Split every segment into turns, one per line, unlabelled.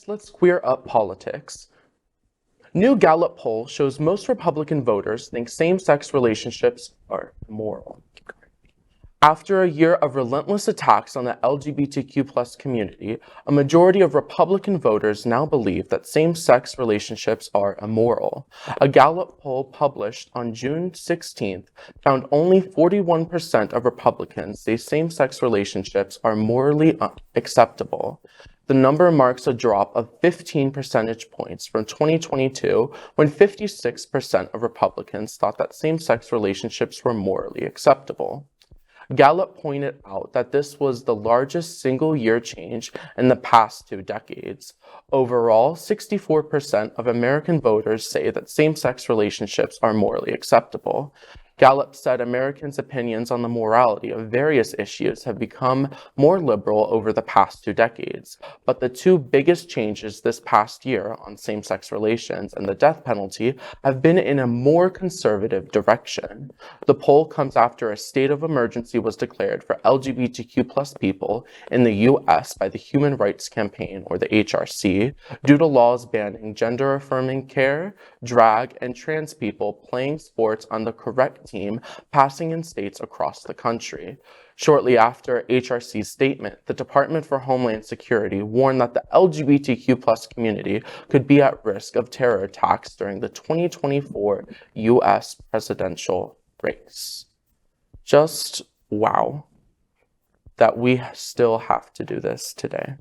let's queer up politics. New Gallup poll shows most Republican voters think same-sex relationships are immoral. After a year of relentless attacks on the LGBTQ+ community, a majority of Republican voters now believe that same-sex relationships are immoral. A Gallup poll published on June 16th found only 41% of Republicans say same-sex relationships are morally acceptable. The number marks a drop of 15 percentage points from 2022, when 56% of Republicans thought that same-sex relationships were morally acceptable. Gallup pointed out that this was the largest single-year change in the past 2 decades. Overall, 64% of American voters say that same-sex relationships are morally acceptable. Gallup said Americans' opinions on the morality of various issues have become more liberal over the past 2 decades, but the 2 biggest changes this past year on same-sex relations and the death penalty have been in a more conservative direction. The poll comes after a state of emergency was declared for LGBTQ+ people in the U.S. by the Human Rights Campaign, or the HRC, due to laws banning gender-affirming care, drag, and trans people playing sports on the correct team passing in states across the country. Shortly after HRC's statement, the Department for Homeland Security warned that the LGBTQ+ community could be at risk of terror attacks during the 2024 U.S. presidential race. Just wow that we still have to do this today.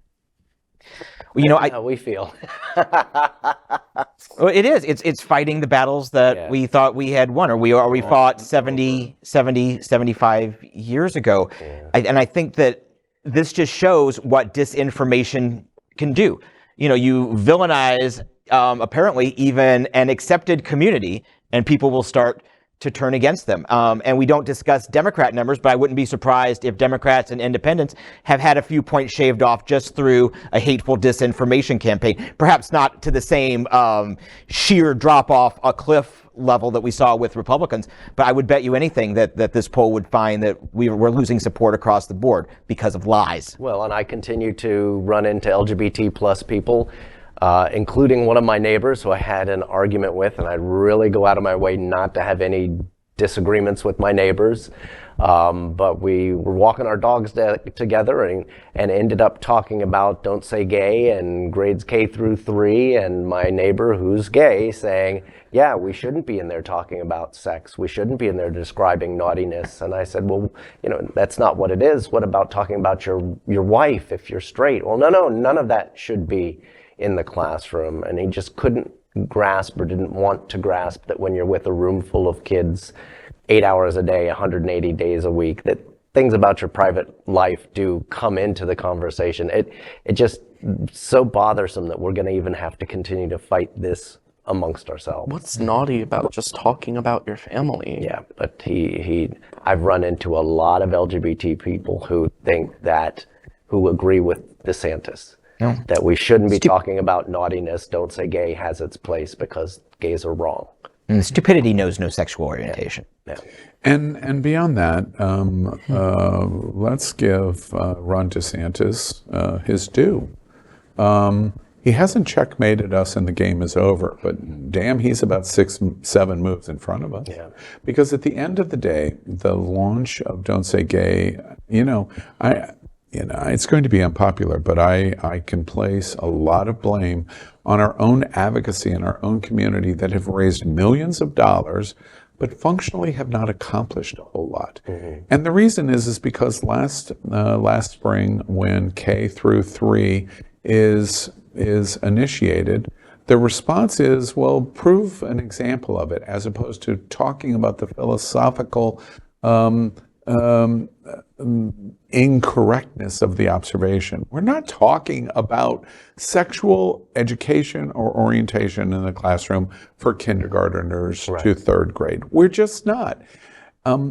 Well, you know,
how we feel.
Well, it is. It's fighting the battles that we thought we had won, or we fought 75 years ago. Yeah. And I think that this just shows what disinformation can do. You know, you villainize apparently even an accepted community, and people will start to turn against them. And we don't discuss Democrat numbers, but I wouldn't be surprised if Democrats and independents have had a few points shaved off just through a hateful disinformation campaign. Perhaps not to the same sheer drop off a cliff level that we saw with Republicans, but I would bet you anything that this poll would find that we're losing support across the board because of lies.
Well, and I continue to run into LGBT+ people, including one of my neighbors who I had an argument with, and I really go out of my way not to have any disagreements with my neighbors. But we were walking our dogs together and ended up talking about Don't Say Gay and grades K through 3, and my neighbor who's gay saying, yeah, we shouldn't be in there talking about sex. We shouldn't be in there describing naughtiness. And I said, well, you know, that's not what it is. What about talking about your wife if you're straight? Well, no, none of that should be in the classroom. And he just couldn't grasp, or didn't want to grasp, that when you're with a room full of kids 8 hours a day, 180 days a week, that things about your private life do come into the conversation. It just so bothersome that we're going to even have to continue to fight this amongst ourselves.
What's naughty about just talking about your family?
Yeah, but I've run into a lot of LGBT people who agree with DeSantis. No. That we shouldn't be talking about naughtiness. Don't Say Gay has its place because gays are wrong.
And stupidity knows no sexual orientation.
Yeah.
And beyond that, let's give Ron DeSantis his due. He hasn't checkmated us and the game is over, but damn, he's about 6-7 moves in front of us.
Yeah.
Because at the end of the day, the launch of Don't Say Gay, it's going to be unpopular, but I can place a lot of blame on our own advocacy in our own community that have raised millions of dollars, but functionally have not accomplished a whole lot. Mm-hmm. And the reason is because last spring, when K through 3 is initiated, the response is, well, prove an example of it, as opposed to talking about the philosophical incorrectness of the observation. We're not talking about sexual education or orientation in the classroom for kindergartners to 3rd grade. We're just not.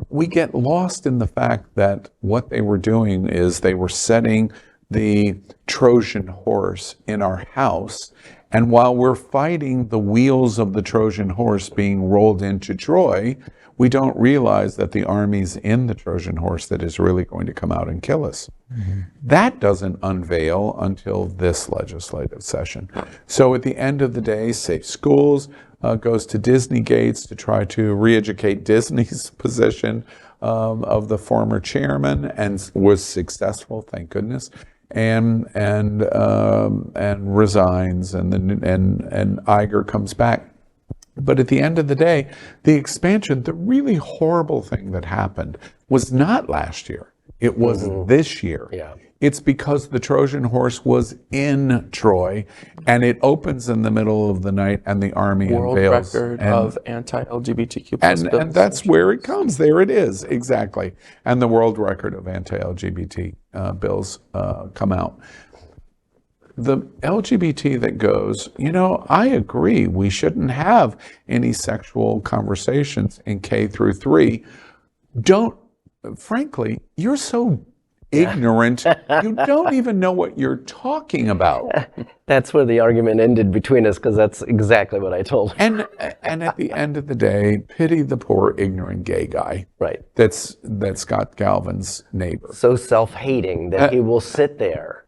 We get lost in the fact that what they were doing is they were setting the Trojan horse in our house, And while we're fighting the wheels of the Trojan horse being rolled into Troy, we don't realize that the army's in the Trojan horse that is really going to come out and kill us. That doesn't unveil until this legislative session. So at the end of the day, Safe Schools goes to Disney Gates to try to re-educate Disney's position of the former chairman, and was successful, thank goodness, and resigns, and Iger comes back. But at the end of the day, the expansion, the really horrible thing that happened was not last year. It was this year.
Yeah.
It's because the Trojan horse was in Troy, and it opens in the middle of the night, and the army
World
unveils.
record of anti-LGBTQ+
And
bills.
that's where it comes. There it is, exactly. And the world record of anti-LGBT bills come out. The LGBT that goes, I agree, we shouldn't have any sexual conversations in K through 3. Frankly, you're so ignorant, you don't even know what you're talking about.
That's where the argument ended between us, because that's exactly what I told him.
And at the end of the day, pity the poor ignorant gay guy.
Right.
That's Scott Galvin's neighbor.
So self-hating that he will sit there.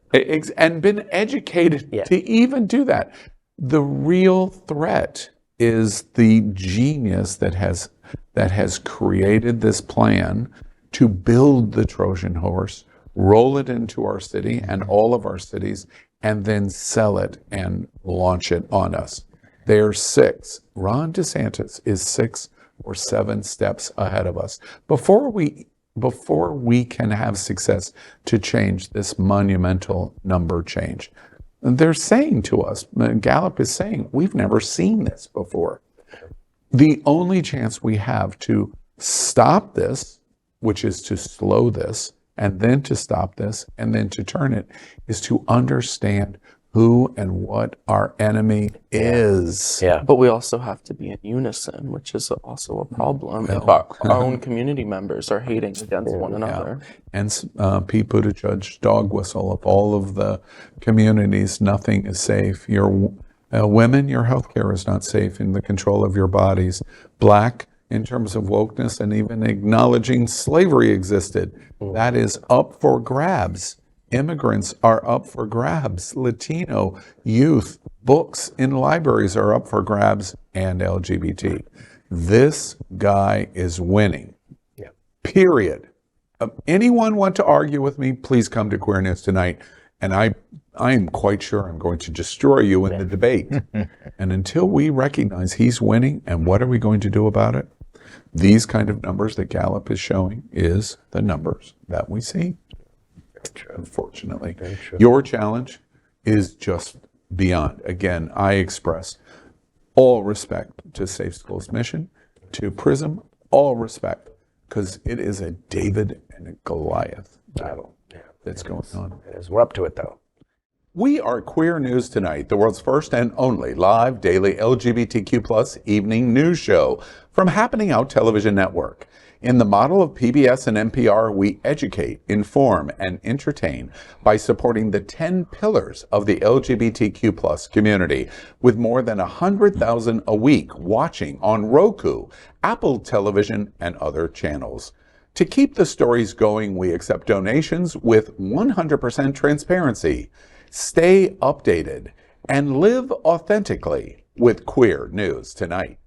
And been educated to even do that. The real threat is the genius that has created this plan to build the Trojan horse, roll it into our city and all of our cities, and then sell it and launch it on us. They're 6. Ron DeSantis is 6 or 7 steps ahead of us. Before we can have success to change this monumental number change, they're saying to us, Gallup is saying, we've never seen this before. The only chance we have to stop this, which is to slow this, and then to stop this, and then to turn it, is to understand who and what our enemy is.
Yeah.
But we also have to be in unison, which is also a problem if our own community members are hating against one another.
And Pete Buttigieg dog whistle of all of the communities, nothing is safe. Women, your healthcare is not safe in the control of your bodies. Black, in terms of wokeness and even acknowledging slavery existed, that is up for grabs. Immigrants are up for grabs. Latino, youth, books in libraries are up for grabs, and LGBT. This guy is winning.
Yeah.
Period. Anyone want to argue with me, please come to Queer News Tonight. And I am quite sure I'm going to destroy you in the debate. And until we recognize he's winning, and what are we going to do about it? These kind of numbers that Gallup is showing is the numbers that we see. True. Unfortunately. Your challenge is just beyond. Again, I express all respect to Safe Schools mission, to PRISM, all respect, because it is a David and a Goliath battle that's going on.
It is. We're up to it, though.
We are Queer News Tonight, the world's first and only live daily LGBTQ+ evening news show from Happening Out Television Network. In the model of PBS and NPR, we educate, inform, and entertain by supporting the 10 pillars of the LGBTQ+ community, with more than 100,000 a week watching on Roku, Apple Television, and other channels. To keep the stories going, we accept donations with 100% transparency. Stay updated and live authentically with Queer News Tonight.